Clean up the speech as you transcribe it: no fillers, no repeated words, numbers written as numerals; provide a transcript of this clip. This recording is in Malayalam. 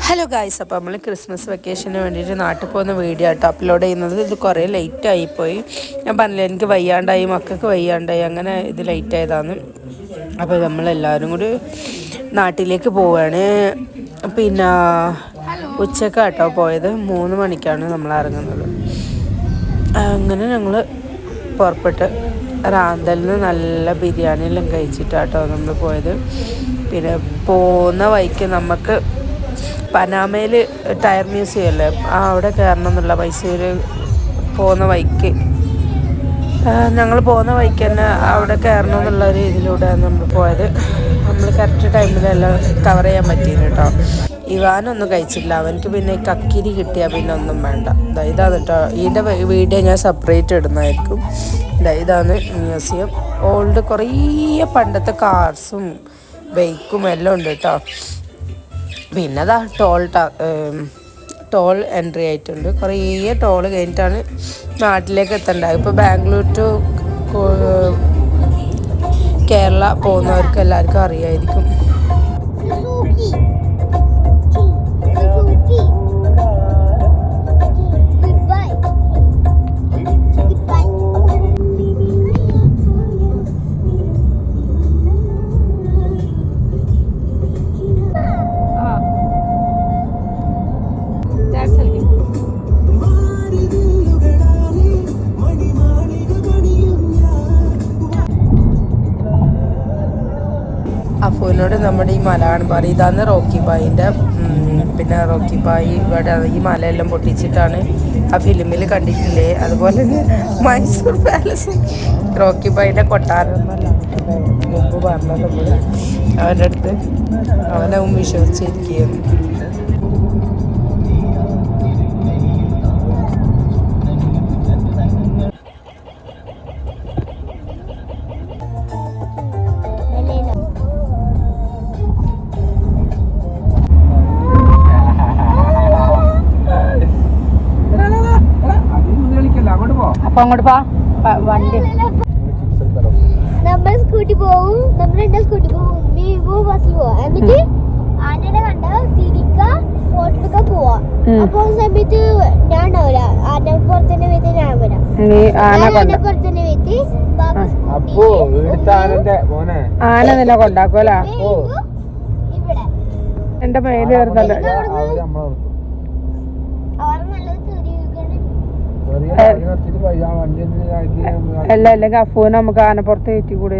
ഹലോ ഗായ്സ്, അപ്പോൾ നമ്മൾ ക്രിസ്മസ് വെക്കേഷന് വേണ്ടിയിട്ട് നാട്ടിൽ പോകുന്ന വീഡിയോ ആട്ടോ അപ്ലോഡ് ചെയ്യുന്നത്. ഇത് കുറേ ലേറ്റ് ആയിപ്പോയി. ഞാൻ പറഞ്ഞില്ല, എനിക്ക് വയ്യാണ്ടായി, മക്കൾക്ക് വയ്യാണ്ടായി, അങ്ങനെ ഇത് ലേറ്റ് ആയതാണ്. അപ്പോൾ നമ്മളെല്ലാവരും കൂടി നാട്ടിലേക്ക് പോവുകയാണ്. പിന്നെ ഉച്ചക്കാട്ടോ പോയത്, 3 മണിക്കാണ് നമ്മൾ ഇറങ്ങുന്നത്. അങ്ങനെ ഞങ്ങൾ പുറപ്പെട്ട് റാന്തലിൽ നിന്ന് നല്ല ബിരിയാണിയെല്ലാം കഴിച്ചിട്ടാട്ടോ നമ്മൾ പോയത്. പിന്നെ പോകുന്ന വഴിക്ക് നമുക്ക് പനാമയിൽ ടയർ മ്യൂസിയം അല്ലേ, അവിടെ കയറണം എന്നുള്ള മൈസൂർ പോകുന്ന വഴിക്ക് ഞങ്ങൾ പോകുന്ന വഴിക്ക് തന്നെ അവിടെ കയറണം എന്നുള്ള ഒരു ഇതിലൂടെയാണ് നമ്മൾ പോയത്. നമ്മൾ കറക്റ്റ് ടൈമിലെല്ലാം കവർ ചെയ്യാൻ പറ്റിയില്ല കേട്ടോ. ഇവാനൊന്നും കഴിച്ചില്ല, അവനക്ക് പിന്നെ കക്കിരി കിട്ടിയാൽ പിന്നെ ഒന്നും വേണ്ട. ഇതാണ് കേട്ടോ, ഇതിൻ്റെ വീഡിയോ ഞാൻ സെപ്പറേറ്റ് ഇടുന്നതായിരിക്കും. ഇതാണ് മ്യൂസിയം. ഓൾഡ് കുറേ പണ്ടത്തെ കാർസും ബൈക്കും എല്ലാം ഉണ്ട് കേട്ടോ. പിന്നെ അതാ ടോൾ എൻട്രി ആയിട്ടുണ്ട്. കുറേ ടോൾ കഴിഞ്ഞിട്ടാണ് നാട്ടിലേക്ക് എത്തേണ്ടത്. ഇപ്പോൾ ബാംഗ്ലൂർ ടു കേരള പോകുന്നവർക്ക് എല്ലാവർക്കും അറിയായിരിക്കും. അഫുവിനോട് നമ്മുടെ ഈ മല കാണുമ്പോൾ ഇതാണ് റോക്കി ബായിൻ്റെ. പിന്നെ റോക്കി ബായി ഇവിടെ ഈ മലയെല്ലാം പൊട്ടിച്ചിട്ടാണ് ആ ഫിലിമിൽ കണ്ടിട്ടില്ലേ, അതുപോലെ തന്നെ മൈസൂർ പാലസ് റോക്കി ബായിൻ്റെ കൊട്ടാരം മുമ്പ് പറഞ്ഞത് നമ്മൾ അവൻ്റെ അടുത്ത് അവനവും വിശ്വസിച്ചിരിക്കുകയാണ്. അപ്പൊ അങ്ങോട്ട് വണ്ടി നമ്മൾ സ്കൂട്ടി പോവും, നമ്മൾ എന്റെ സ്കൂട്ടി പോവും, ബസ്സിൽ പോവാം. എന്നിട്ട് ആനനെ കണ്ട തിരിക്ക ഫോട്ടോക്കെ പോവാ. അപ്പൊ സമയത്ത് ഞാൻ ഉണ്ടാവില്ല, ആന പുറത്തന്നെ വീട്ടിൽ ഞാൻ വരാം. ആന പുറത്തന്നെ വീട്ടിൽ ആന നിന്നെ കൊണ്ടാക്കുമല്ല. ഇവിടെ എന്റെ മേല് വരുന്നല്ലോ. അല്ല, അല്ലെങ്കിൽ അഫൂനെ നമുക്ക് ആനപ്പുറത്ത് കയറ്റി കൂടെ.